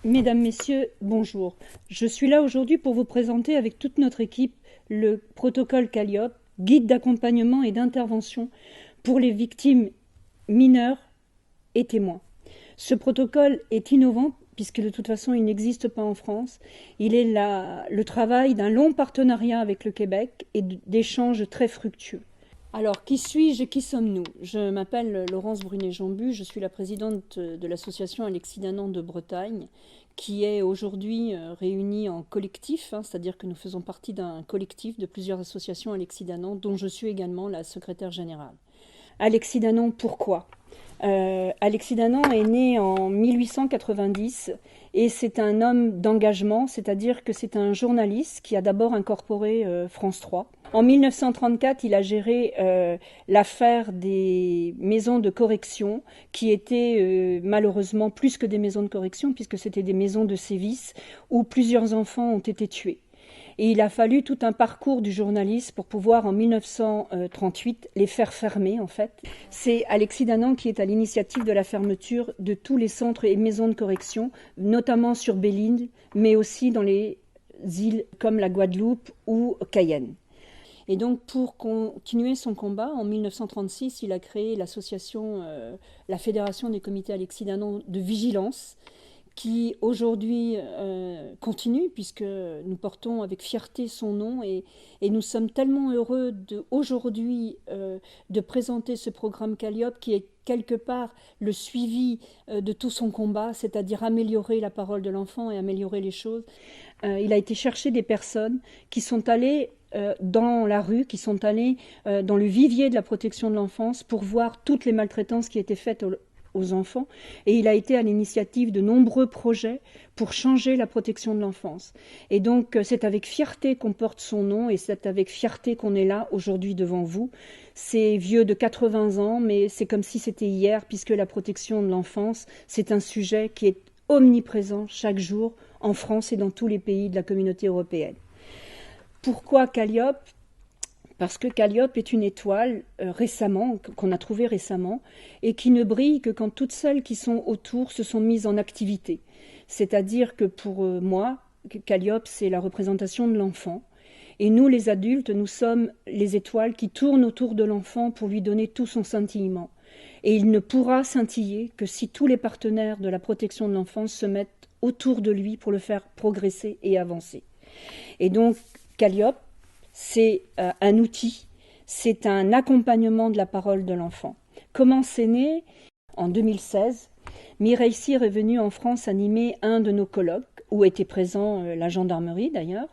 Mesdames, Messieurs, bonjour. Je suis là aujourd'hui pour vous présenter avec toute notre équipe le protocole Calliope, guide d'accompagnement et d'intervention pour les victimes mineures et témoins. Ce protocole est innovant puisque de toute façon il n'existe pas en France. Il est le travail d'un long partenariat avec le Québec et d'échanges très fructueux. Alors, qui suis-je et qui sommes-nous? Je m'appelle Laurence Brunet-Jambu, je suis la présidente de l'association Alexidanant de Bretagne, qui est aujourd'hui réunie en collectif, c'est-à-dire que nous faisons partie d'un collectif de plusieurs associations Alexidanant, dont je suis également la secrétaire générale. Alexidanant, pourquoi? Alexidanant est né en 1890 et c'est un homme d'engagement, c'est-à-dire que c'est un journaliste qui a d'abord incorporé France 3. En 1934, il a géré l'affaire des maisons de correction qui étaient malheureusement plus que des maisons de correction puisque c'était des maisons de sévices où plusieurs enfants ont été tués. Et il a fallu tout un parcours du journaliste pour pouvoir, en 1938, les faire fermer, en fait. C'est Alexis Danan qui est à l'initiative de la fermeture de tous les centres et maisons de correction, notamment sur Belle-Île, mais aussi dans les îles comme la Guadeloupe ou Cayenne. Et donc, pour continuer son combat, en 1936, il a créé l'association, la Fédération des comités Alexis Danan de vigilance, qui aujourd'hui continue puisque nous portons avec fierté son nom et nous sommes tellement heureux aujourd'hui de présenter ce programme Calliope qui est quelque part le suivi de tout son combat, c'est-à-dire améliorer la parole de l'enfant et améliorer les choses. Il a été chercher des personnes qui sont allées dans la rue, qui sont allées dans le vivier de la protection de l'enfance pour voir toutes les maltraitances qui étaient faites aux enfants, et il a été à l'initiative de nombreux projets pour changer la protection de l'enfance. Et donc c'est avec fierté qu'on porte son nom et c'est avec fierté qu'on est là aujourd'hui devant vous. C'est vieux de 80 ans, mais c'est comme si c'était hier, puisque la protection de l'enfance, c'est un sujet qui est omniprésent chaque jour en France et dans tous les pays de la communauté européenne. Pourquoi Calliope ? Parce que Calliope est une étoile qu'on a trouvée récemment et qui ne brille que quand toutes celles qui sont autour se sont mises en activité. C'est-à-dire que pour moi, Calliope, c'est la représentation de l'enfant. Et nous, les adultes, nous sommes les étoiles qui tournent autour de l'enfant pour lui donner tout son scintillement. Et il ne pourra scintiller que si tous les partenaires de la protection de l'enfance se mettent autour de lui pour le faire progresser et avancer. Et donc, Calliope, c'est un outil, c'est un accompagnement de la parole de l'enfant. Comment c'est né ? En 2016, Mireille Cyr est venue en France animer un de nos colloques, où était présent la gendarmerie d'ailleurs,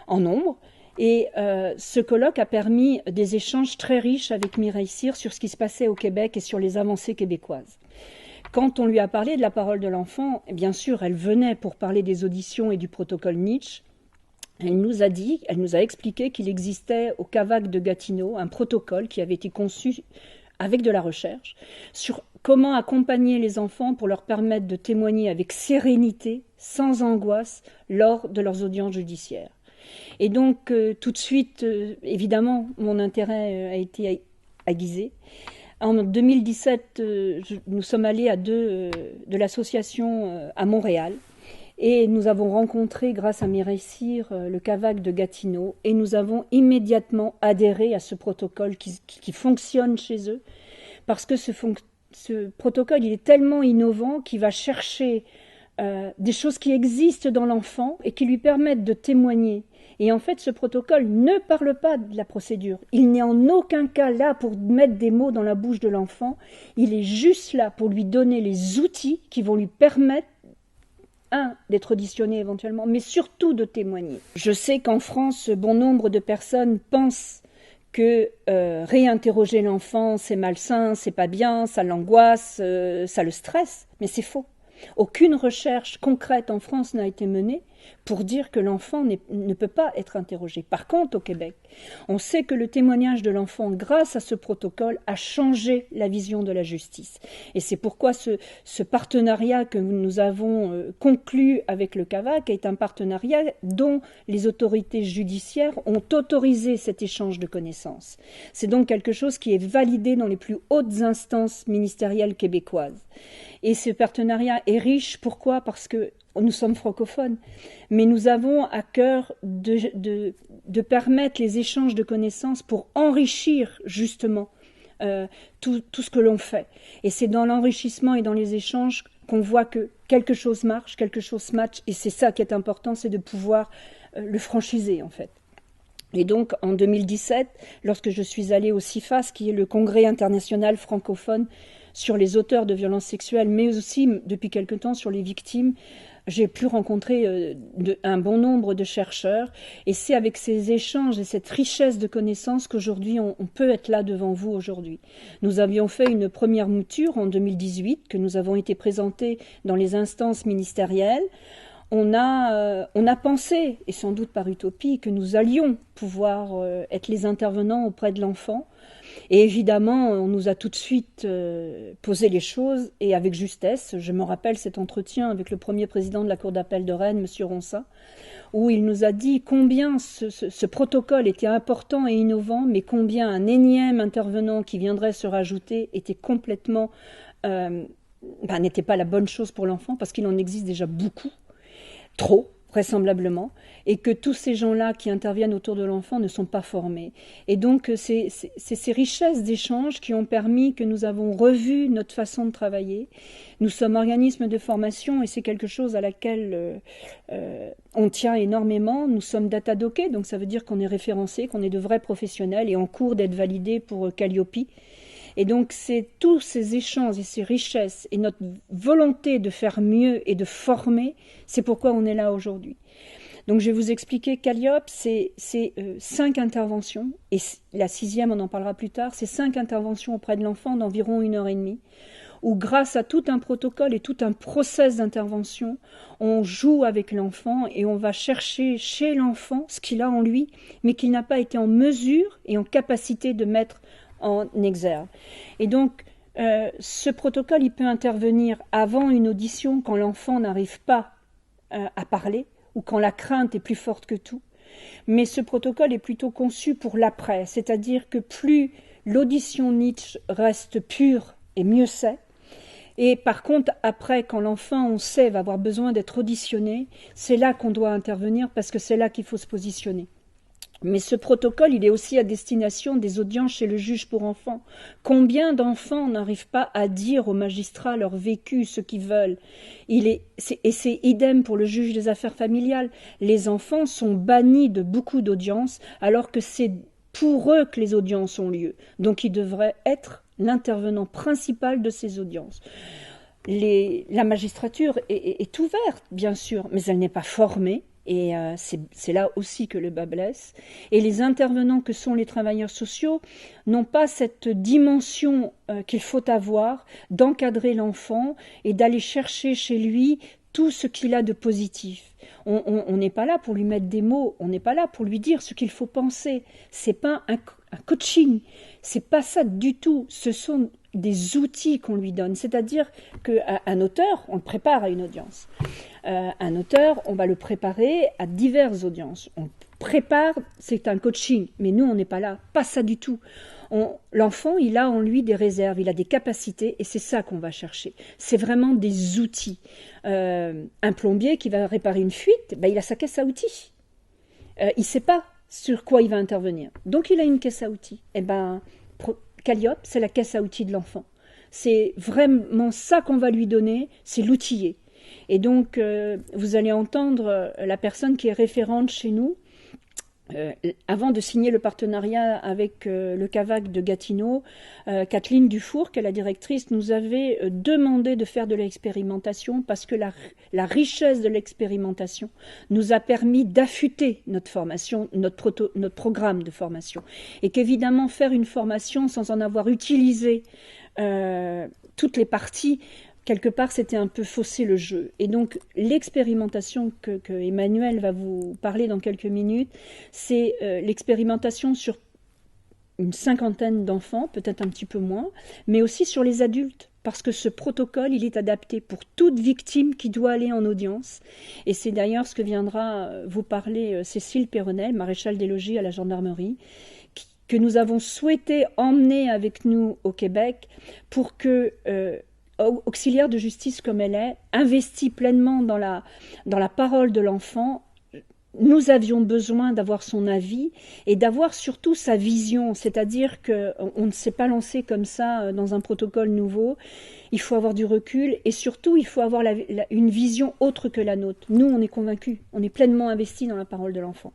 en nombre. Et ce colloque a permis des échanges très riches avec Mireille Cyr sur ce qui se passait au Québec et sur les avancées québécoises. Quand on lui a parlé de la parole de l'enfant, bien sûr, elle venait pour parler des auditions et du protocole Nietzsche. Elle nous a expliqué qu'il existait au CAVAC de Gatineau un protocole qui avait été conçu avec de la recherche sur comment accompagner les enfants pour leur permettre de témoigner avec sérénité, sans angoisse, lors de leurs audiences judiciaires. Et donc, tout de suite, évidemment, mon intérêt a été aiguisé. En 2017, nous sommes allés à deux de l'association à Montréal. Et nous avons rencontré, grâce à Mireille Cyr, le CAVAC de Gatineau, et nous avons immédiatement adhéré à ce protocole qui fonctionne chez eux, parce que ce protocole, il est tellement innovant qu'il va chercher des choses qui existent dans l'enfant et qui lui permettent de témoigner. Et en fait, ce protocole ne parle pas de la procédure. Il n'est en aucun cas là pour mettre des mots dans la bouche de l'enfant. Il est juste là pour lui donner les outils qui vont lui permettre d'être auditionné éventuellement, mais surtout de témoigner. Je sais qu'en France, bon nombre de personnes pensent que réinterroger l'enfant, c'est malsain, c'est pas bien, ça l'angoisse, ça le stresse, mais c'est faux. Aucune recherche concrète en France n'a été menée pour dire que l'enfant ne peut pas être interrogé. Par contre, au Québec, on sait que le témoignage de l'enfant, grâce à ce protocole, a changé la vision de la justice. Et c'est pourquoi ce partenariat que nous avons conclu avec le CAVAC est un partenariat dont les autorités judiciaires ont autorisé cet échange de connaissances. C'est donc quelque chose qui est validé dans les plus hautes instances ministérielles québécoises. Et ce partenariat est riche. Pourquoi ? Parce que nous sommes francophones, mais nous avons à cœur de permettre les échanges de connaissances pour enrichir justement tout ce que l'on fait. Et c'est dans l'enrichissement et dans les échanges qu'on voit que quelque chose marche, quelque chose match, et c'est ça qui est important, c'est de pouvoir le franchiser en fait. Et donc en 2017, lorsque je suis allée au CIFAS, qui est le congrès international francophone sur les auteurs de violences sexuelles, mais aussi depuis quelque temps sur les victimes, j'ai pu rencontrer un bon nombre de chercheurs, et c'est avec ces échanges et cette richesse de connaissances qu'aujourd'hui on peut être là devant vous aujourd'hui. Nous avions fait une première mouture en 2018, que nous avons été présentés dans les instances ministérielles. On a pensé, et sans doute par utopie, que nous allions pouvoir être les intervenants auprès de l'enfant. Et évidemment, on nous a tout de suite posé les choses, et avec justesse. Je me rappelle cet entretien avec le premier président de la Cour d'appel de Rennes, M. Ronsin, où il nous a dit combien ce protocole était important et innovant, mais combien un énième intervenant qui viendrait se rajouter était complètement n'était pas la bonne chose pour l'enfant, parce qu'il en existe déjà beaucoup, trop, vraisemblablement, et que tous ces gens-là qui interviennent autour de l'enfant ne sont pas formés. Et donc, c'est ces richesses d'échanges qui ont permis que nous avons revu notre façon de travailler. Nous sommes organisme de formation, et c'est quelque chose à laquelle on tient énormément. Nous sommes data-dockés, donc ça veut dire qu'on est référencé, qu'on est de vrais professionnels, et en cours d'être validés pour Calliope. Et donc, c'est tous ces échanges et ces richesses et notre volonté de faire mieux et de former, c'est pourquoi on est là aujourd'hui. Donc, je vais vous expliquer Calliope, c'est 5 interventions, et la 6e, on en parlera plus tard, c'est 5 interventions auprès de l'enfant d'environ 1h30, où grâce à tout un protocole et tout un process d'intervention, on joue avec l'enfant et on va chercher chez l'enfant ce qu'il a en lui, mais qu'il n'a pas été en mesure et en capacité de mettre en exergue. Et donc, ce protocole, il peut intervenir avant une audition, quand l'enfant n'arrive pas à parler, ou quand la crainte est plus forte que tout. Mais ce protocole est plutôt conçu pour l'après, c'est-à-dire que plus l'audition Nietzsche reste pure, et mieux c'est. Et par contre, après, quand l'enfant, on sait, va avoir besoin d'être auditionné, c'est là qu'on doit intervenir, parce que c'est là qu'il faut se positionner. Mais ce protocole, il est aussi à destination des audiences chez le juge pour enfants. Combien d'enfants n'arrivent pas à dire au magistrat leur vécu, ce qu'ils veulent? Et c'est idem pour le juge des affaires familiales. Les enfants sont bannis de beaucoup d'audiences, alors que c'est pour eux que les audiences ont lieu. Donc ils devraient être l'intervenant principal de ces audiences. La magistrature est ouverte, bien sûr, mais elle n'est pas formée. Et c'est là aussi que le bas blesse. Et les intervenants que sont les travailleurs sociaux n'ont pas cette dimension qu'il faut avoir d'encadrer l'enfant et d'aller chercher chez lui tout ce qu'il a de positif. On n'est pas là pour lui mettre des mots, on n'est pas là pour lui dire ce qu'il faut penser. C'est pas un coaching, c'est pas ça du tout. Ce sont des outils qu'on lui donne. C'est-à-dire qu'un auteur, on le prépare à une audience. Un auteur, on va le préparer à diverses audiences. On prépare, c'est un coaching, mais nous, on n'est pas là. Pas ça du tout. L'enfant, il a en lui des réserves, il a des capacités, et c'est ça qu'on va chercher. C'est vraiment des outils. Un plombier qui va réparer une fuite, il a sa caisse à outils. Il ne sait pas sur quoi il va intervenir. Donc, il a une caisse à outils. Calliope, c'est la caisse à outils de l'enfant. C'est vraiment ça qu'on va lui donner, c'est l'outiller. Et donc, vous allez entendre la personne qui est référente chez nous. Avant de signer le partenariat avec le CAVAC de Gatineau, Kathleen Dufour, qui est la directrice, nous avait demandé de faire de l'expérimentation parce que la richesse de l'expérimentation nous a permis d'affûter notre formation, notre programme de formation. Et qu'évidemment, faire une formation sans en avoir utilisé toutes les parties, quelque part, c'était un peu fausser le jeu. Et donc, l'expérimentation que Emmanuel va vous parler dans quelques minutes, c'est l'expérimentation sur une 50aine d'enfants, peut-être un petit peu moins, mais aussi sur les adultes, parce que ce protocole, il est adapté pour toute victime qui doit aller en audience. Et c'est d'ailleurs ce que viendra vous parler Cécile Perronel, maréchale des logis à la gendarmerie, que nous avons souhaité emmener avec nous au Québec pour que auxiliaire de justice comme elle est, investie pleinement dans la parole de l'enfant, nous avions besoin d'avoir son avis et d'avoir surtout sa vision, c'est-à-dire qu'on ne s'est pas lancé comme ça dans un protocole nouveau. Il faut avoir du recul et surtout il faut avoir une vision autre que la nôtre. Nous, on est convaincus, on est pleinement investis dans la parole de l'enfant.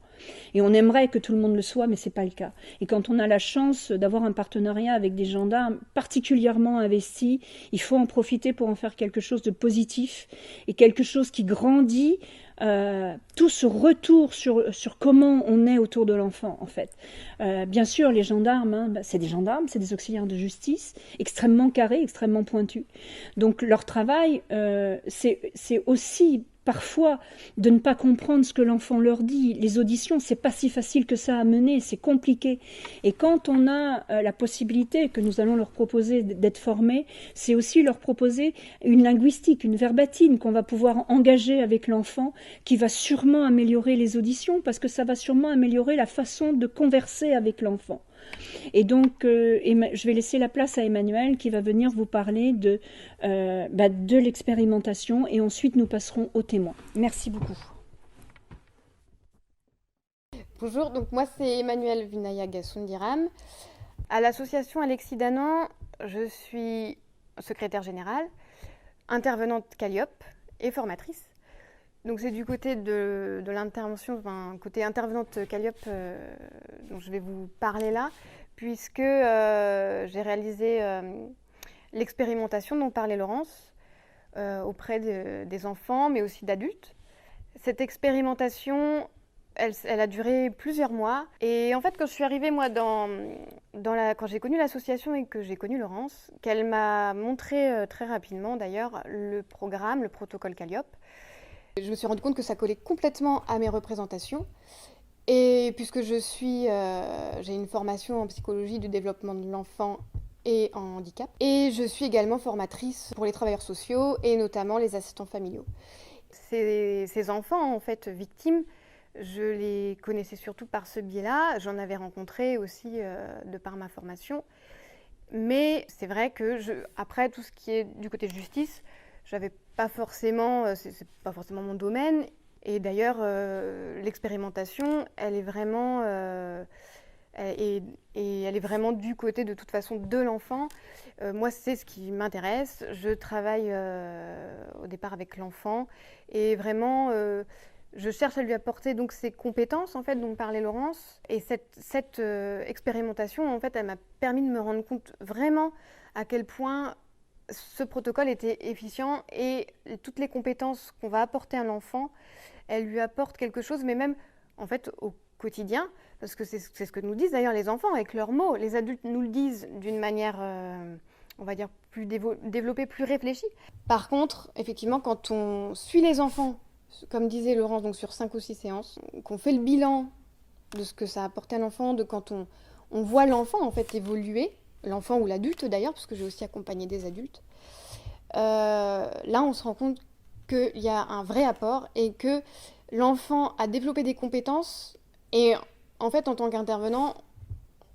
Et on aimerait que tout le monde le soit, mais ce n'est pas le cas. Et quand on a la chance d'avoir un partenariat avec des gendarmes particulièrement investis, il faut en profiter pour en faire quelque chose de positif et quelque chose qui grandit tout ce retour sur comment on est autour de l'enfant, en fait. Bien sûr, les gendarmes, c'est des gendarmes, c'est des auxiliaires de justice, extrêmement carrés, extrêmement pointus. Donc leur travail, c'est aussi parfois de ne pas comprendre ce que l'enfant leur dit. Les auditions, c'est pas si facile que ça à mener, c'est compliqué. Et quand on a la possibilité que nous allons leur proposer d'être formés, c'est aussi leur proposer une linguistique, une verbatine qu'on va pouvoir engager avec l'enfant, qui va sûrement améliorer les auditions, parce que ça va sûrement améliorer la façon de converser avec l'enfant. Et donc, je vais laisser la place à Emmanuel qui va venir vous parler de l'expérimentation et ensuite nous passerons aux témoins. Merci beaucoup. Bonjour, donc moi c'est Emmanuel Vinaya Gassundiram. À l'association Alexis Danan, je suis secrétaire générale, intervenante Calliope et formatrice. Donc c'est du côté de l'intervention, côté intervenante Calliope dont je vais vous parler là, puisque j'ai réalisé l'expérimentation dont parlait Laurence auprès des enfants, mais aussi d'adultes. Cette expérimentation, elle a duré plusieurs mois. Et en fait, quand je suis arrivée, moi, quand j'ai connu l'association et que j'ai connu Laurence, qu'elle m'a montré très rapidement, d'ailleurs, le programme, le protocole Calliope, je me suis rendu compte que ça collait complètement à mes représentations. Et puisque j'ai une formation en psychologie du développement de l'enfant et en handicap. Et je suis également formatrice pour les travailleurs sociaux et notamment les assistants familiaux. Ces enfants, en fait, victimes, je les connaissais surtout par ce biais-là. J'en avais rencontré aussi de par ma formation. Mais c'est vrai que après, tout ce qui est du côté justice, j'avais pas forcément, c'est pas forcément mon domaine. Et d'ailleurs, l'expérimentation, elle est vraiment, elle est vraiment du côté de toute façon de l'enfant. Moi, c'est ce qui m'intéresse. Je travaille au départ avec l'enfant et vraiment, je cherche à lui apporter donc ces compétences en fait dont parlait Laurence. Et cette expérimentation, en fait, elle m'a permis de me rendre compte vraiment à quel point ce protocole était efficient et toutes les compétences qu'on va apporter à l'enfant, elles lui apportent quelque chose, mais même en fait au quotidien, parce que c'est ce que nous disent d'ailleurs les enfants avec leurs mots. Les adultes nous le disent d'une manière, on va dire, plus développée, plus réfléchie. Par contre, effectivement, quand on suit les enfants, comme disait Laurence, donc sur 5 ou 6 séances, qu'on fait le bilan de ce que ça a apporté à l'enfant, de quand on voit l'enfant en fait évoluer, l'enfant ou l'adulte d'ailleurs, parce que j'ai aussi accompagné des adultes, là on se rend compte qu'il y a un vrai apport et que l'enfant a développé des compétences et en fait en tant qu'intervenant,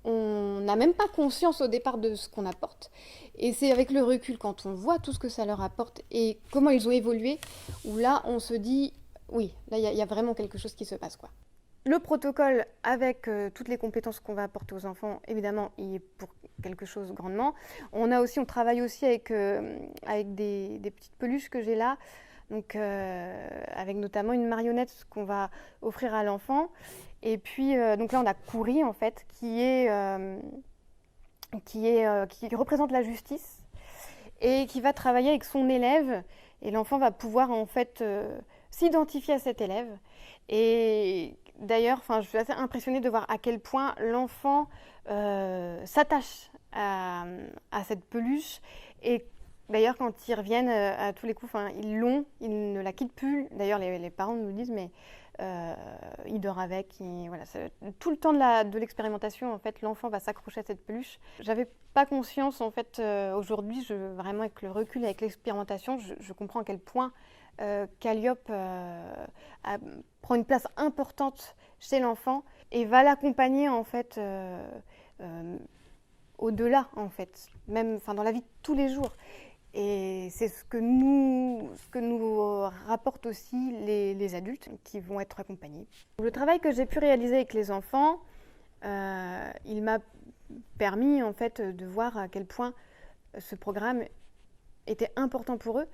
on n'a même pas conscience au départ de ce qu'on apporte. Et c'est avec le recul, quand on voit tout ce que ça leur apporte et comment ils ont évolué, où là on se dit, oui, là il y a vraiment quelque chose qui se passe, quoi. Le protocole, avec toutes les compétences qu'on va apporter aux enfants, évidemment, il est pour quelque chose grandement. On travaille aussi avec des petites peluches que j'ai là, donc avec notamment une marionnette qu'on va offrir à l'enfant. Et puis, donc là, on a Kouri, en fait, qui représente la justice et qui va travailler avec son élève. Et l'enfant va pouvoir, en fait, s'identifier à cet élève. Et d'ailleurs, je suis assez impressionnée de voir à quel point l'enfant s'attache à cette peluche. Et d'ailleurs, quand ils reviennent à tous les coups, ils ne la quittent plus. D'ailleurs, les parents nous disent, mais il dort avec. Voilà, tout le temps de l'expérimentation, en fait, l'enfant va s'accrocher à cette peluche. J'avais pas conscience, en fait, aujourd'hui, vraiment avec le recul, avec l'expérimentation, je comprends à quel point Calliope prend une place importante chez l'enfant et va l'accompagner en fait au-delà en fait, même dans la vie de tous les jours. Et c'est ce que nous rapportent aussi les adultes qui vont être accompagnés. Le travail que j'ai pu réaliser avec les enfants, il m'a permis en fait de voir à quel point ce programme était important pour eux.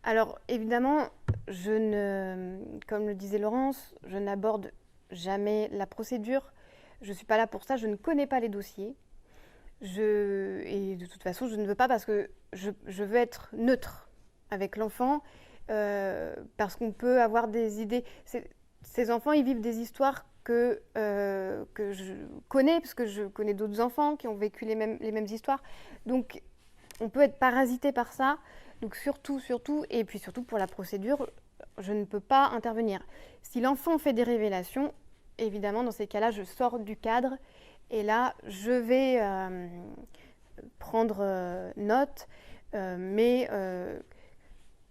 Alors évidemment, comme le disait Laurence, je n'aborde jamais la procédure. Je ne suis pas là pour ça, je ne connais pas les dossiers. Et de toute façon, je ne veux pas parce que je veux être neutre avec l'enfant, parce qu'on peut avoir des idées. Ces enfants, ils vivent des histoires que je connais, parce que je connais d'autres enfants qui ont vécu les mêmes histoires. Donc, on peut être parasité par ça. Donc, surtout, et puis surtout pour la procédure, je ne peux pas intervenir. Si l'enfant fait des révélations, évidemment, dans ces cas-là, je sors du cadre. Et là, je vais prendre note, mais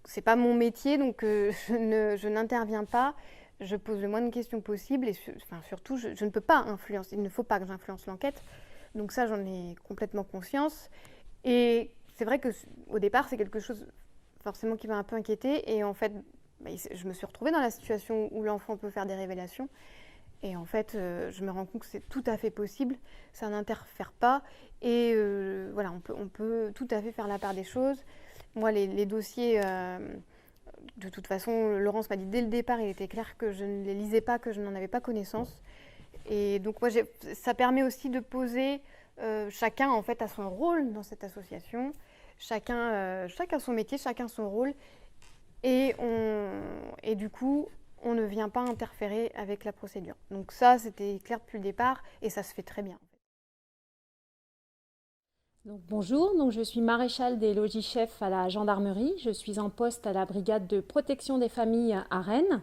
c'est pas mon métier, donc je n'interviens pas. Je pose le moins de questions possible et surtout, je ne peux pas influencer. Il ne faut pas que j'influence l'enquête. Donc ça, j'en ai complètement conscience. Et c'est vrai qu'au départ, c'est quelque chose forcément qui m'a un peu inquiétée. Et en fait, je me suis retrouvée dans la situation où l'enfant peut faire des révélations. Et en fait, je me rends compte que c'est tout à fait possible, ça n'interfère pas. Et voilà, on peut tout à fait faire la part des choses. Moi, les dossiers, de toute façon, Laurence m'a dit dès le départ, il était clair que je ne les lisais pas, que je n'en avais pas connaissance. Et donc, moi, ça permet aussi de poser chacun, en fait, à son rôle dans cette association. Chacun son métier, chacun son rôle. Et du coup, on ne vient pas interférer avec la procédure. Donc ça, c'était clair depuis le départ et ça se fait très bien. Donc, bonjour, je suis maréchale des logis-chefs à la gendarmerie. Je suis en poste à la brigade de protection des familles à Rennes.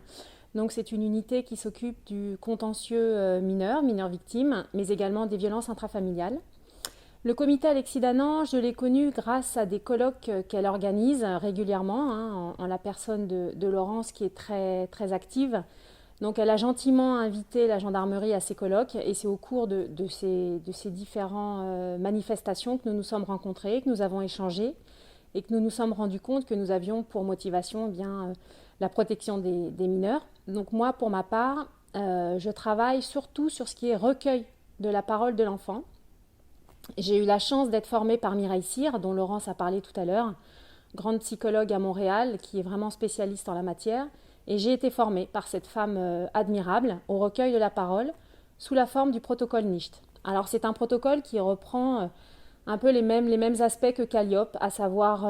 Donc, c'est une unité qui s'occupe du contentieux mineurs victimes, mais également des violences intrafamiliales. Le comité Alexis Danan, je l'ai connu grâce à des colloques qu'elle organise régulièrement, en la personne de Laurence qui est très, très active. Donc elle a gentiment invité la gendarmerie à ces colloques et c'est au cours de ces différentes manifestations que nous nous sommes rencontrés, que nous avons échangé et que nous nous sommes rendus compte que nous avions pour motivation la protection des mineurs. Donc moi, pour ma part, je travaille surtout sur ce qui est recueil de la parole de l'enfant. J'ai eu la chance d'être formée par Mireille Cyr, dont Laurence a parlé tout à l'heure, grande psychologue à Montréal, qui est vraiment spécialiste en la matière. Et j'ai été formée par cette femme admirable au recueil de la parole sous la forme du protocole NICHT. Alors c'est un protocole qui reprend un peu les mêmes aspects que Calliope, à savoir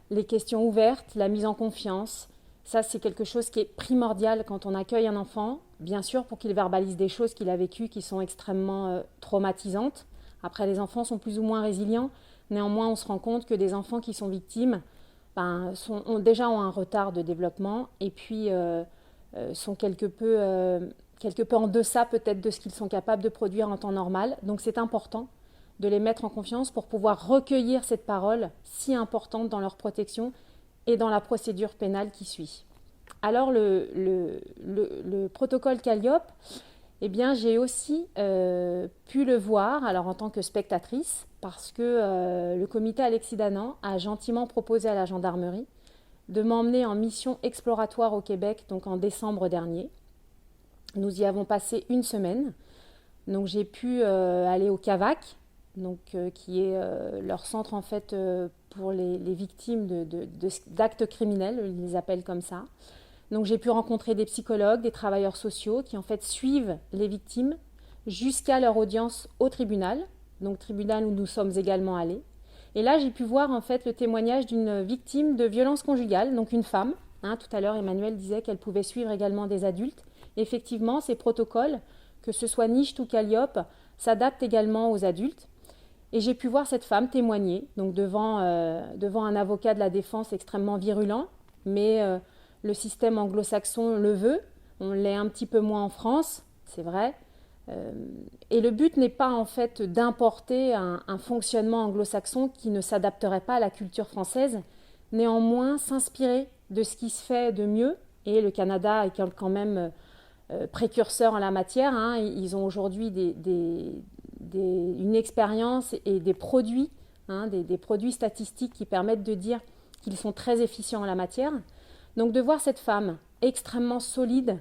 les questions ouvertes, la mise en confiance. Ça, c'est quelque chose qui est primordial quand on accueille un enfant, bien sûr pour qu'il verbalise des choses qu'il a vécues qui sont extrêmement traumatisantes. Après, les enfants sont plus ou moins résilients. Néanmoins, on se rend compte que des enfants qui sont victimes ont un retard de développement et puis sont quelque peu en deçà peut-être de ce qu'ils sont capables de produire en temps normal. Donc c'est important de les mettre en confiance pour pouvoir recueillir cette parole si importante dans leur protection et dans la procédure pénale qui suit. Alors le protocole Calliope, eh bien, j'ai aussi pu le voir, alors en tant que spectatrice, parce que le comité Alexis Danan a gentiment proposé à la gendarmerie de m'emmener en mission exploratoire au Québec, donc en décembre dernier. Nous y avons passé une semaine. Donc j'ai pu aller au CAVAC, qui est leur centre en fait pour les victimes d'actes criminels, ils les appellent comme ça. Donc j'ai pu rencontrer des psychologues, des travailleurs sociaux qui en fait suivent les victimes jusqu'à leur audience au tribunal, donc tribunal où nous sommes également allés. Et là j'ai pu voir en fait le témoignage d'une victime de violence conjugale, donc une femme. Tout à l'heure Emmanuel disait qu'elle pouvait suivre également des adultes. Effectivement, ces protocoles, que ce soit NICHT ou Calliope, s'adaptent également aux adultes. Et j'ai pu voir cette femme témoigner, donc devant un avocat de la défense extrêmement virulent, mais le système anglo-saxon le veut, on l'est un petit peu moins en France, c'est vrai. Et le but n'est pas en fait d'importer un fonctionnement anglo-saxon qui ne s'adapterait pas à la culture française, néanmoins s'inspirer de ce qui se fait de mieux, et le Canada est quand même précurseur en la matière, ils ont aujourd'hui une expérience et des produits hein, des produits statistiques qui permettent de dire qu'ils sont très efficients en la matière. Donc de voir cette femme extrêmement solide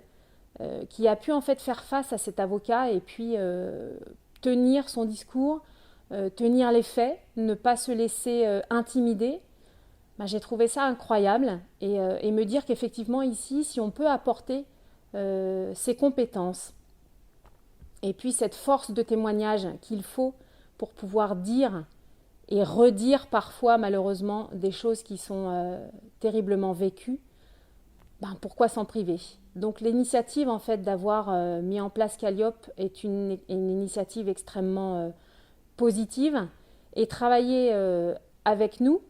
qui a pu en fait faire face à cet avocat et puis tenir son discours, tenir les faits, ne pas se laisser intimider, j'ai trouvé ça incroyable et me dire qu'effectivement ici, si on peut apporter ces compétences et puis cette force de témoignage qu'il faut pour pouvoir dire et redire parfois malheureusement des choses qui sont terriblement vécues, pourquoi s'en priver? Donc l'initiative en fait d'avoir mis en place Calliope est une initiative extrêmement positive et travailler avec nous,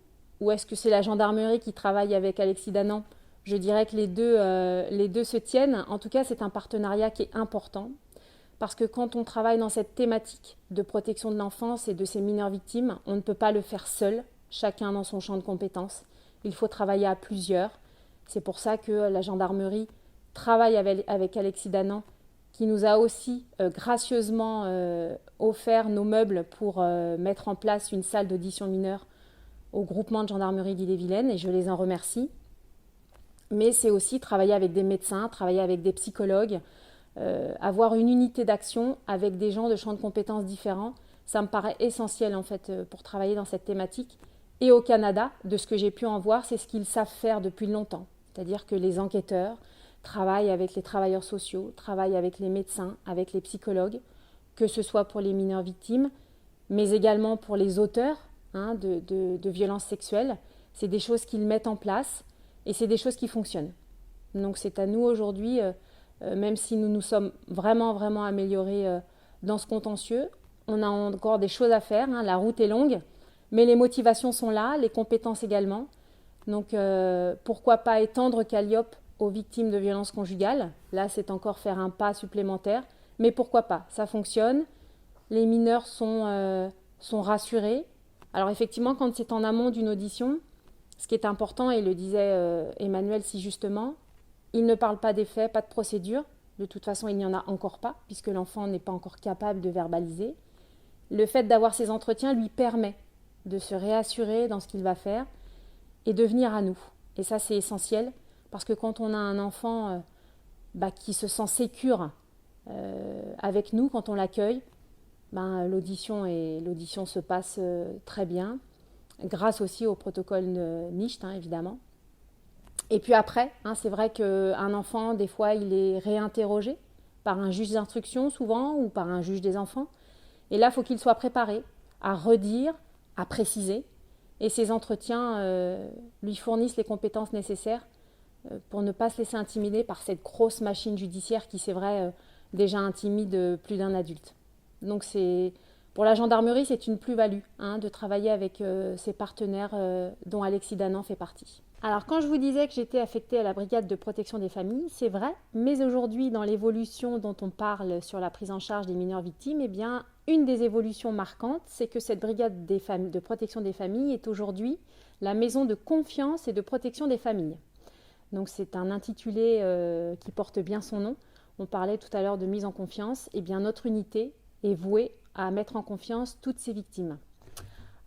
ou est-ce que c'est la gendarmerie qui travaille avec Alexis Danan? Je dirais que les deux se tiennent. En tout cas, c'est un partenariat qui est important parce que quand on travaille dans cette thématique de protection de l'enfance et de ces mineurs victimes, on ne peut pas le faire seul, chacun dans son champ de compétences. Il faut travailler à plusieurs. C'est pour ça que la gendarmerie travaille avec Alexis Danan, qui nous a aussi gracieusement offert nos meubles pour mettre en place une salle d'audition mineure au groupement de gendarmerie d'Ille-et-Vilaine, et je les en remercie. Mais c'est aussi travailler avec des médecins, travailler avec des psychologues, avoir une unité d'action avec des gens de champs de compétences différents. Ça me paraît essentiel en fait pour travailler dans cette thématique. Et au Canada, de ce que j'ai pu en voir, c'est ce qu'ils savent faire depuis longtemps. C'est-à-dire que les enquêteurs travaillent avec les travailleurs sociaux, travaillent avec les médecins, avec les psychologues, que ce soit pour les mineurs victimes, mais également pour les auteurs de violences sexuelles. C'est des choses qu'ils mettent en place et c'est des choses qui fonctionnent. Donc c'est à nous aujourd'hui, même si nous nous sommes vraiment améliorés dans ce contentieux, on a encore des choses à faire, la route est longue, mais les motivations sont là, les compétences également. Donc pourquoi pas étendre Calliope aux victimes de violences conjugales? Là, c'est encore faire un pas supplémentaire, mais pourquoi pas? Ça fonctionne, les mineurs sont rassurés. Alors effectivement, quand c'est en amont d'une audition, ce qui est important, et le disait Emmanuel si justement, il ne parle pas des faits, pas de procédure. De toute façon, il n'y en a encore pas, puisque l'enfant n'est pas encore capable de verbaliser. Le fait d'avoir ces entretiens lui permet de se réassurer dans ce qu'il va faire et de venir à nous. Et ça, c'est essentiel, parce que quand on a un enfant qui se sent sécure avec nous, quand on l'accueille, l'audition se passe très bien, grâce aussi au protocole NICHT, évidemment. Et puis après, c'est vrai qu'un enfant, des fois, il est réinterrogé par un juge d'instruction, souvent, ou par un juge des enfants. Et là, il faut qu'il soit préparé à redire, à préciser. Et ces entretiens lui fournissent les compétences nécessaires pour ne pas se laisser intimider par cette grosse machine judiciaire qui, c'est vrai, déjà intimide plus d'un adulte. Donc pour la gendarmerie, c'est une plus-value de travailler avec ces partenaires dont Alexis Danan fait partie. Alors quand je vous disais que j'étais affectée à la brigade de protection des familles, c'est vrai, mais aujourd'hui dans l'évolution dont on parle sur la prise en charge des mineurs victimes, une des évolutions marquantes, c'est que cette brigade de protection des familles est aujourd'hui la maison de confiance et de protection des familles. Donc c'est un intitulé qui porte bien son nom. On parlait tout à l'heure de mise en confiance. Notre unité est vouée à mettre en confiance toutes ces victimes.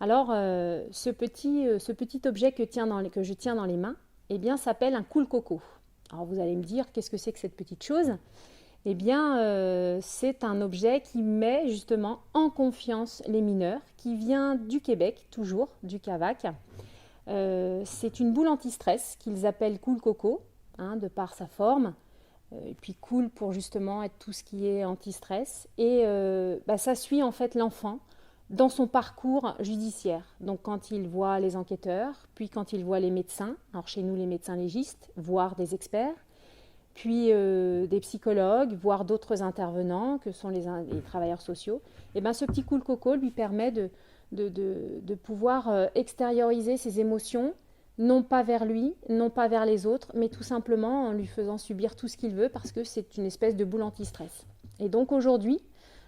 Alors, ce petit objet que je tiens dans les mains, s'appelle un cool coco. Alors, vous allez me dire, qu'est-ce que c'est que cette petite chose? C'est un objet qui met justement en confiance les mineurs, qui vient du Québec, toujours, du CAVAC. C'est une boule anti-stress qu'ils appellent cool coco, de par sa forme. Et puis cool pour justement être tout ce qui est anti-stress. Et ça suit en fait l'enfant dans son parcours judiciaire. Donc quand il voit les enquêteurs, puis quand il voit les médecins, alors chez nous les médecins légistes, voire des experts, puis des psychologues, voire d'autres intervenants que sont les travailleurs sociaux, ce petit cool coco lui permet de pouvoir extérioriser ses émotions, non pas vers lui, non pas vers les autres, mais tout simplement en lui faisant subir tout ce qu'il veut parce que c'est une espèce de boule anti-stress. Et donc aujourd'hui,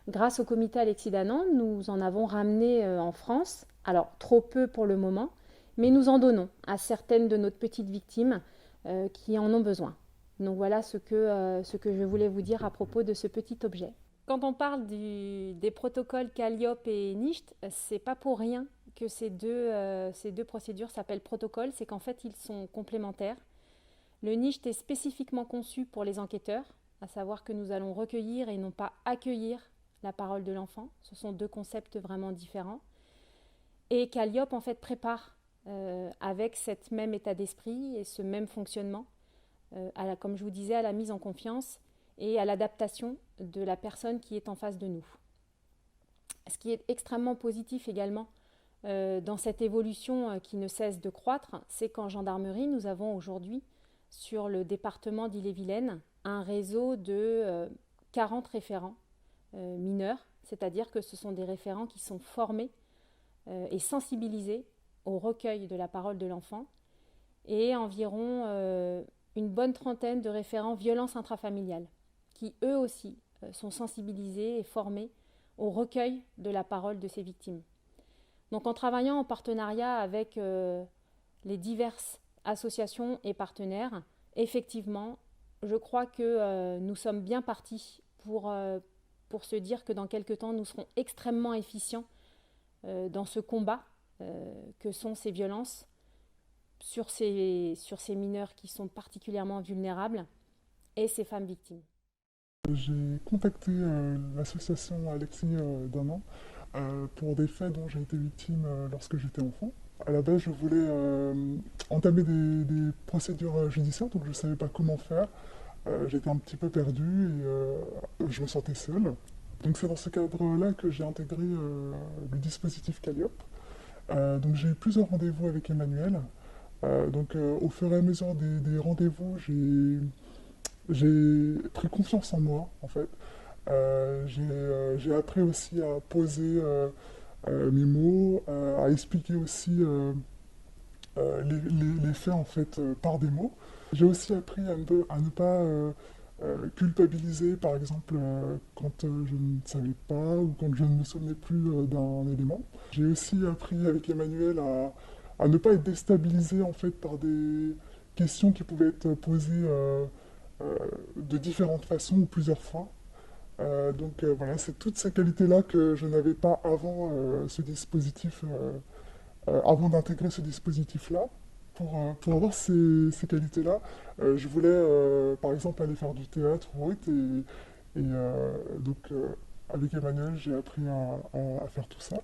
grâce au comité Alexis Danan, nous en avons ramené en France, alors trop peu pour le moment, mais nous en donnons à certaines de nos petites victimes qui en ont besoin. Donc voilà ce que je voulais vous dire à propos de ce petit objet. Quand on parle des protocoles Calliope et NICHT, c'est pas pour rien que ces deux procédures s'appellent protocoles, c'est qu'en fait, ils sont complémentaires. Le NICHT est spécifiquement conçu pour les enquêteurs, à savoir que nous allons recueillir et non pas accueillir la parole de l'enfant. Ce sont deux concepts vraiment différents. Et Calliope, en fait, prépare avec cet même état d'esprit et ce même fonctionnement, comme je vous disais, à la mise en confiance et à l'adaptation de la personne qui est en face de nous. Ce qui est extrêmement positif également dans cette évolution qui ne cesse de croître, c'est qu'en gendarmerie, nous avons aujourd'hui, sur le département d'Ille-et-Vilaine, un réseau de 40 référents mineurs, c'est-à-dire que ce sont des référents qui sont formés et sensibilisés au recueil de la parole de l'enfant, et environ une bonne trentaine de référents violences intrafamiliales, qui eux aussi sont sensibilisés et formés au recueil de la parole de ces victimes. Donc en travaillant en partenariat avec les diverses associations et partenaires, effectivement, je crois que nous sommes bien partis pour se dire que dans quelques temps, nous serons extrêmement efficients dans ce combat que sont ces violences sur ces mineurs qui sont particulièrement vulnérables et ces femmes victimes. J'ai contacté l'association Alexis Danan pour des faits dont j'ai été victime lorsque j'étais enfant. À la base, je voulais entamer des procédures judiciaires, donc je ne savais pas comment faire. J'étais un petit peu perdu et je me sentais seul. Donc c'est dans ce cadre-là que j'ai intégré le dispositif Calliope. Donc j'ai eu plusieurs rendez-vous avec Emmanuel. Au fur et à mesure des rendez-vous, j'ai pris confiance en moi, en fait. J'ai appris aussi à poser mes mots, à expliquer aussi les faits, en fait, par des mots. J'ai aussi appris à ne pas culpabiliser, par exemple, quand je ne savais pas ou quand je ne me souvenais plus d'un élément. J'ai aussi appris avec Emmanuel à ne pas être déstabilisé, en fait, par des questions qui pouvaient être posées de différentes façons ou plusieurs fois. Voilà, c'est toutes ces qualités-là que je n'avais pas avant ce dispositif, avant d'intégrer ce dispositif-là. Pour avoir ces qualités-là, je voulais par exemple aller faire du théâtre ou autre avec Emmanuel, j'ai appris à faire tout ça.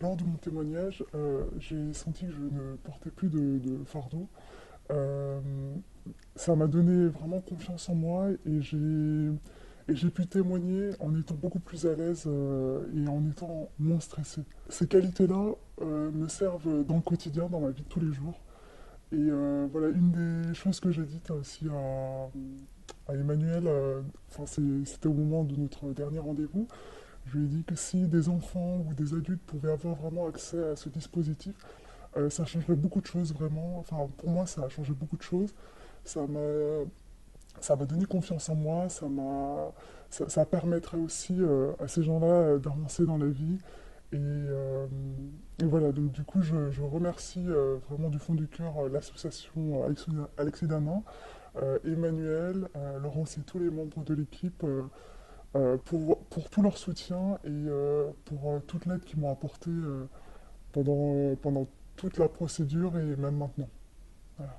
Lors de mon témoignage, j'ai senti que je ne portais plus de fardeau. Euh, Ça m'a donné vraiment confiance en moi et j'ai pu témoigner en étant beaucoup plus à l'aise et en étant moins stressé. Ces qualités-là me servent dans le quotidien, dans ma vie de tous les jours. Voilà, une des choses que j'ai dites aussi à Emmanuel, c'était au moment de notre dernier rendez-vous, je lui ai dit que si des enfants ou des adultes pouvaient avoir vraiment accès à ce dispositif, ça changerait beaucoup de choses vraiment. Enfin, pour moi, ça a changé beaucoup de choses. Ça m'a, ça m'a donné confiance en moi. Ça permettrait aussi à ces gens-là d'avancer dans la vie. Et voilà, donc du coup, je remercie vraiment du fond du cœur l'association Alexis Danan, Emmanuel, Laurence et tous les membres de l'équipe pour tout leur soutien et pour toute l'aide qu'ils m'ont apportée pendant toute la procédure et même maintenant. Voilà.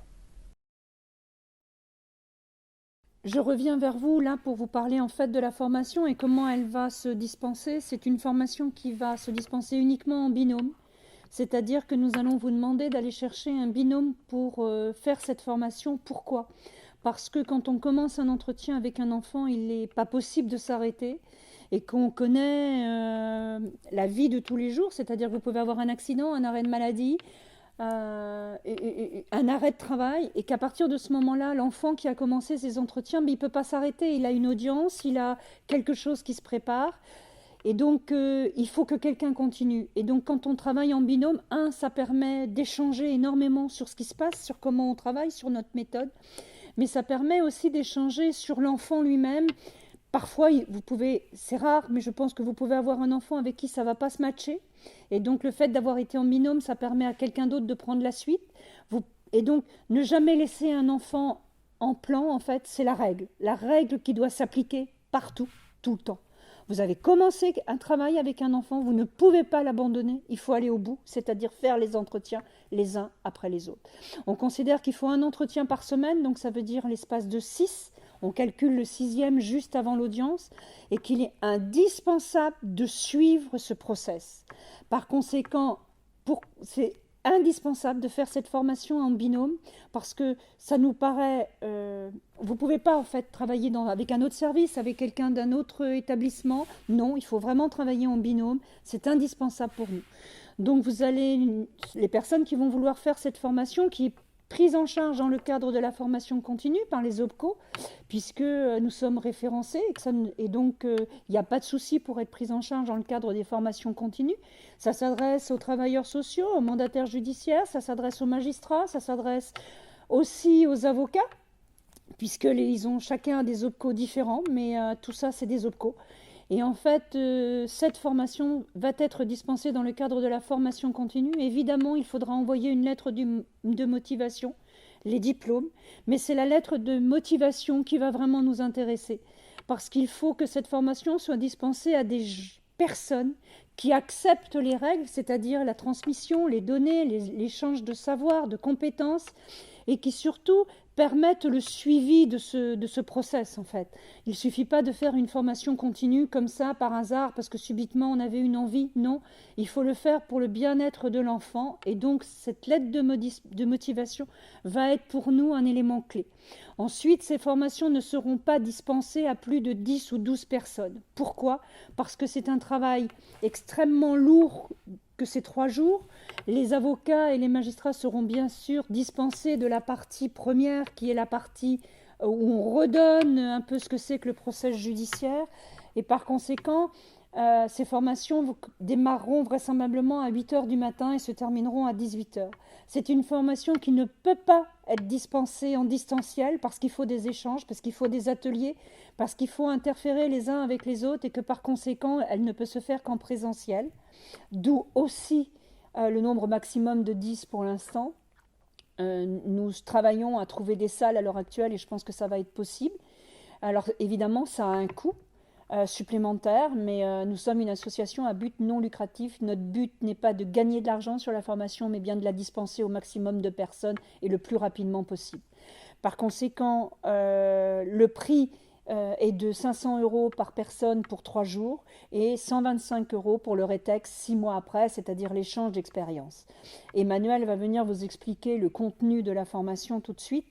Je reviens vers vous là pour vous parler en fait de la formation et comment elle va se dispenser. C'est une formation qui va se dispenser uniquement en binôme, c'est-à-dire que nous allons vous demander d'aller chercher un binôme pour faire cette formation. Pourquoi ? Parce que quand on commence un entretien avec un enfant, il n'est pas possible de s'arrêter et qu'on connaît la vie de tous les jours, c'est-à-dire que vous pouvez avoir un accident, un arrêt de maladie, et un arrêt de travail, et qu'à partir de ce moment-là, l'enfant qui a commencé ses entretiens, il ne peut pas s'arrêter, il a une audience, il a quelque chose qui se prépare, et donc il faut que quelqu'un continue. Et donc quand on travaille en binôme, ça permet d'échanger énormément sur ce qui se passe, sur comment on travaille, sur notre méthode, mais ça permet aussi d'échanger sur l'enfant lui-même. Parfois, c'est rare, mais je pense que vous pouvez avoir un enfant avec qui ça ne va pas se matcher. Et donc, le fait d'avoir été en binôme, ça permet à quelqu'un d'autre de prendre la suite. Et donc, ne jamais laisser un enfant en plan, en fait, c'est la règle. La règle qui doit s'appliquer partout, tout le temps. Vous avez commencé un travail avec un enfant, vous ne pouvez pas l'abandonner, il faut aller au bout, c'est-à-dire faire les entretiens les uns après les autres. On considère qu'il faut un entretien par semaine, donc ça veut dire l'espace de 6. On calcule le 6e juste avant l'audience et qu'il est indispensable de suivre ce process. Par conséquent, c'est indispensable de faire cette formation en binôme parce que ça nous paraît... vous ne pouvez pas en fait travailler avec un autre service, avec quelqu'un d'un autre établissement. Non, il faut vraiment travailler en binôme. C'est indispensable pour nous. Donc les personnes qui vont vouloir faire cette formation, qui est prise en charge dans le cadre de la formation continue par les OPCO, puisque nous sommes référencés et donc il n'y a pas de souci pour être prise en charge dans le cadre des formations continues. Ça s'adresse aux travailleurs sociaux, aux mandataires judiciaires, ça s'adresse aux magistrats, ça s'adresse aussi aux avocats, puisqu'ils ont chacun des OPCO différents, mais tout ça c'est des OPCO. Et en fait, cette formation va être dispensée dans le cadre de la formation continue. Évidemment, il faudra envoyer une lettre de motivation, les diplômes, mais c'est la lettre de motivation qui va vraiment nous intéresser. Parce qu'il faut que cette formation soit dispensée à des personnes qui acceptent les règles, c'est-à-dire la transmission, les données, l'échange de savoir, de compétences, et qui surtout permettent le suivi de ce process en fait. Il ne suffit pas de faire une formation continue comme ça par hasard parce que subitement on avait une envie, non. Il faut le faire pour le bien-être de l'enfant et donc cette lettre de motivation va être pour nous un élément clé. Ensuite, ces formations ne seront pas dispensées à plus de 10 ou 12 personnes. Pourquoi ? Parce que c'est un travail extrêmement lourd que ces 3 jours. Les avocats et les magistrats seront bien sûr dispensés de la partie première, qui est la partie où on redonne un peu ce que c'est que le procès judiciaire. Et par conséquent, ces formations démarreront vraisemblablement à 8h du matin et se termineront à 18h. C'est une formation qui ne peut pas être dispensée en distanciel parce qu'il faut des échanges, parce qu'il faut des ateliers, parce qu'il faut interférer les uns avec les autres et que par conséquent, elle ne peut se faire qu'en présentiel. D'où aussi le nombre maximum de 10 pour l'instant. Nous travaillons à trouver des salles à l'heure actuelle et je pense que ça va être possible. Alors évidemment, ça a un coût supplémentaire, mais nous sommes une association à but non lucratif. Notre but n'est pas de gagner de l'argent sur la formation, mais bien de la dispenser au maximum de personnes et le plus rapidement possible. Par conséquent, le prix est de 500 € par personne pour 3 jours et 125 € pour le rétex 6 mois après, c'est-à-dire l'échange d'expérience. Emmanuel va venir vous expliquer le contenu de la formation tout de suite,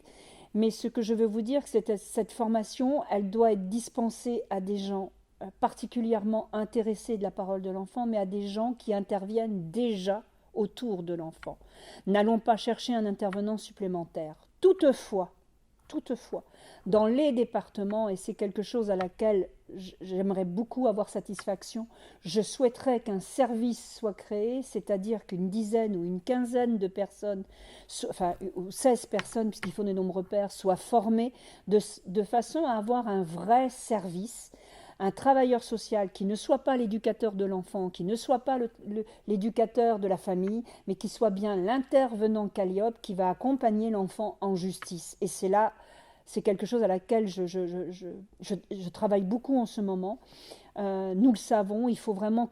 mais ce que je veux vous dire, c'est que cette formation, elle doit être dispensée à des gens particulièrement intéressés de la parole de l'enfant, mais à des gens qui interviennent déjà autour de l'enfant. N'allons pas chercher un intervenant supplémentaire. Toutefois, dans les départements, et c'est quelque chose à laquelle j'aimerais beaucoup avoir satisfaction, je souhaiterais qu'un service soit créé, c'est-à-dire qu'une dizaine ou une quinzaine de personnes, ou 16 personnes, puisqu'il faut des nombres pairs, soient formées de façon à avoir un vrai service, un travailleur social qui ne soit pas l'éducateur de l'enfant, qui ne soit pas l'éducateur de la famille, mais qui soit bien l'intervenant Calliope qui va accompagner l'enfant en justice. Et c'est quelque chose à laquelle je travaille beaucoup en ce moment. Nous le savons, il faut vraiment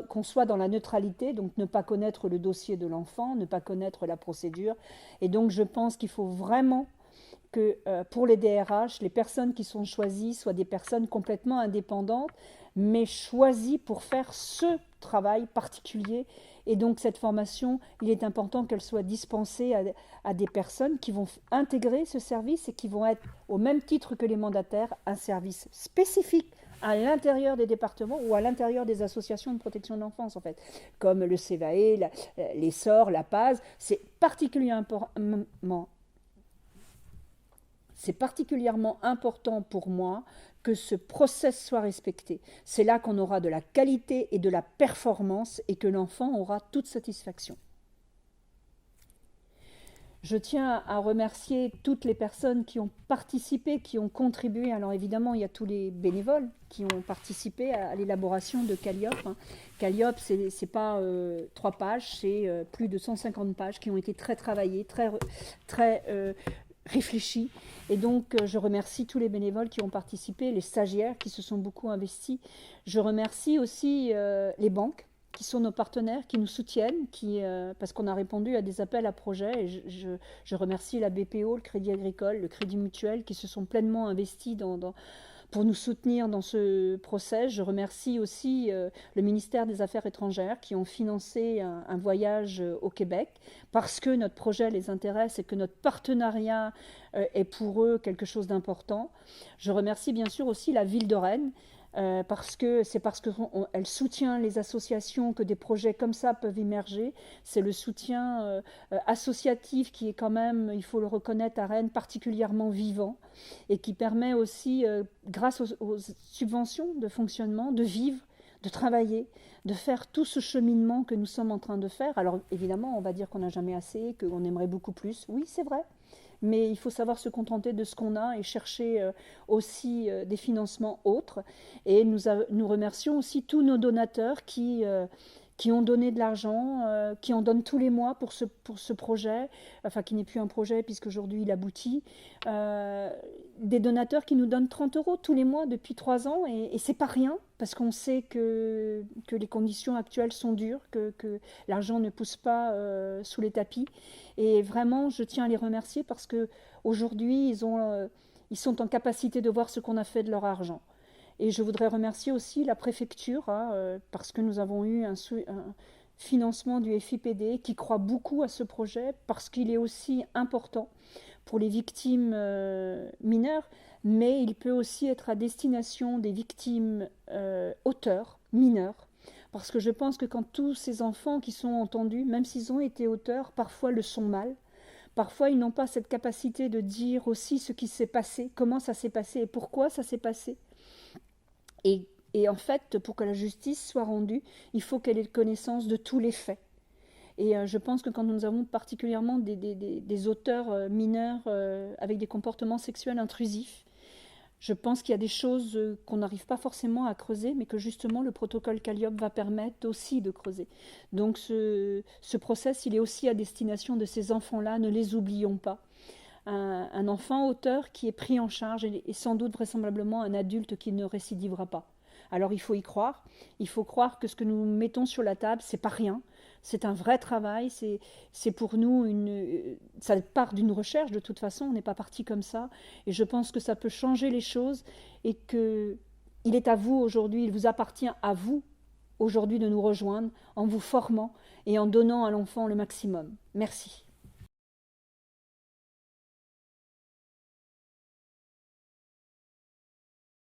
qu'on soit dans la neutralité, donc ne pas connaître le dossier de l'enfant, ne pas connaître la procédure. Et donc je pense qu'il faut vraiment que pour les DRH, les personnes qui sont choisies soient des personnes complètement indépendantes, mais choisies pour faire ce travail particulier. Et donc cette formation, il est important qu'elle soit dispensée à des personnes qui vont intégrer ce service et qui vont être, au même titre que les mandataires, un service spécifique à l'intérieur des départements ou à l'intérieur des associations de protection de l'enfance, en fait, comme le CEVAE, les SOR, la PAS. C'est particulièrement important pour moi que ce process soit respecté. C'est là qu'on aura de la qualité et de la performance et que l'enfant aura toute satisfaction. Je tiens à remercier toutes les personnes qui ont participé, qui ont contribué. Alors évidemment, il y a tous les bénévoles qui ont participé à l'élaboration de Calliope. Calliope, c'est pas 3 pages, c'est plus de 150 pages qui ont été très travaillées, très réfléchi. Et donc, je remercie tous les bénévoles qui ont participé, les stagiaires qui se sont beaucoup investis. Je remercie aussi les banques qui sont nos partenaires, qui nous soutiennent, parce qu'on a répondu à des appels à projets. Et je remercie la BPO, le Crédit Agricole, le Crédit Mutuel, qui se sont pleinement investis pour nous soutenir dans ce process. Je remercie aussi le ministère des Affaires étrangères qui ont financé un voyage au Québec parce que notre projet les intéresse et que notre partenariat est pour eux quelque chose d'important. Je remercie bien sûr aussi la ville de Rennes parce qu'elle soutient les associations, que des projets comme ça peuvent émerger. C'est le soutien associatif qui est quand même, il faut le reconnaître, à Rennes particulièrement vivant et qui permet aussi, grâce aux subventions de fonctionnement, de vivre, de travailler, de faire tout ce cheminement que nous sommes en train de faire. Alors évidemment, on va dire qu'on n'a jamais assez, qu'on aimerait beaucoup plus. Oui, c'est vrai. Mais il faut savoir se contenter de ce qu'on a et chercher aussi des financements autres. Et nous remercions aussi tous nos donateurs qui ont donné de l'argent, qui en donnent tous les mois pour ce projet, enfin qui n'est plus un projet puisqu'aujourd'hui il aboutit. Des donateurs qui nous donnent 30 € tous les mois depuis 3 ans et c'est pas rien parce qu'on sait que les conditions actuelles sont dures, que l'argent ne pousse pas sous les tapis. Et vraiment, je tiens à les remercier parce qu'aujourd'hui, ils sont en capacité de voir ce qu'on a fait de leur argent. Et je voudrais remercier aussi la préfecture, parce que nous avons eu un financement du FIPD qui croit beaucoup à ce projet, parce qu'il est aussi important pour les victimes mineures, mais il peut aussi être à destination des victimes auteurs, mineurs. Parce que je pense que quand tous ces enfants qui sont entendus, même s'ils ont été auteurs, parfois le sont mal. Parfois, ils n'ont pas cette capacité de dire aussi ce qui s'est passé, comment ça s'est passé et pourquoi ça s'est passé. Et en fait, pour que la justice soit rendue, il faut qu'elle ait connaissance de tous les faits. Et je pense que quand nous avons particulièrement des auteurs mineurs avec des comportements sexuels intrusifs, je pense qu'il y a des choses qu'on n'arrive pas forcément à creuser, mais que justement le protocole Calliope va permettre aussi de creuser. Donc ce process, il est aussi à destination de ces enfants-là, ne les oublions pas. Un enfant auteur qui est pris en charge et sans doute vraisemblablement un adulte qui ne récidivera pas. Alors il faut y croire, il faut croire que ce que nous mettons sur la table, c'est pas rien, c'est un vrai travail, c'est pour nous ça part d'une recherche de toute façon, on n'est pas parti comme ça, et je pense que ça peut changer les choses et que il est à vous aujourd'hui, il vous appartient à vous aujourd'hui de nous rejoindre en vous formant et en donnant à l'enfant le maximum. Merci.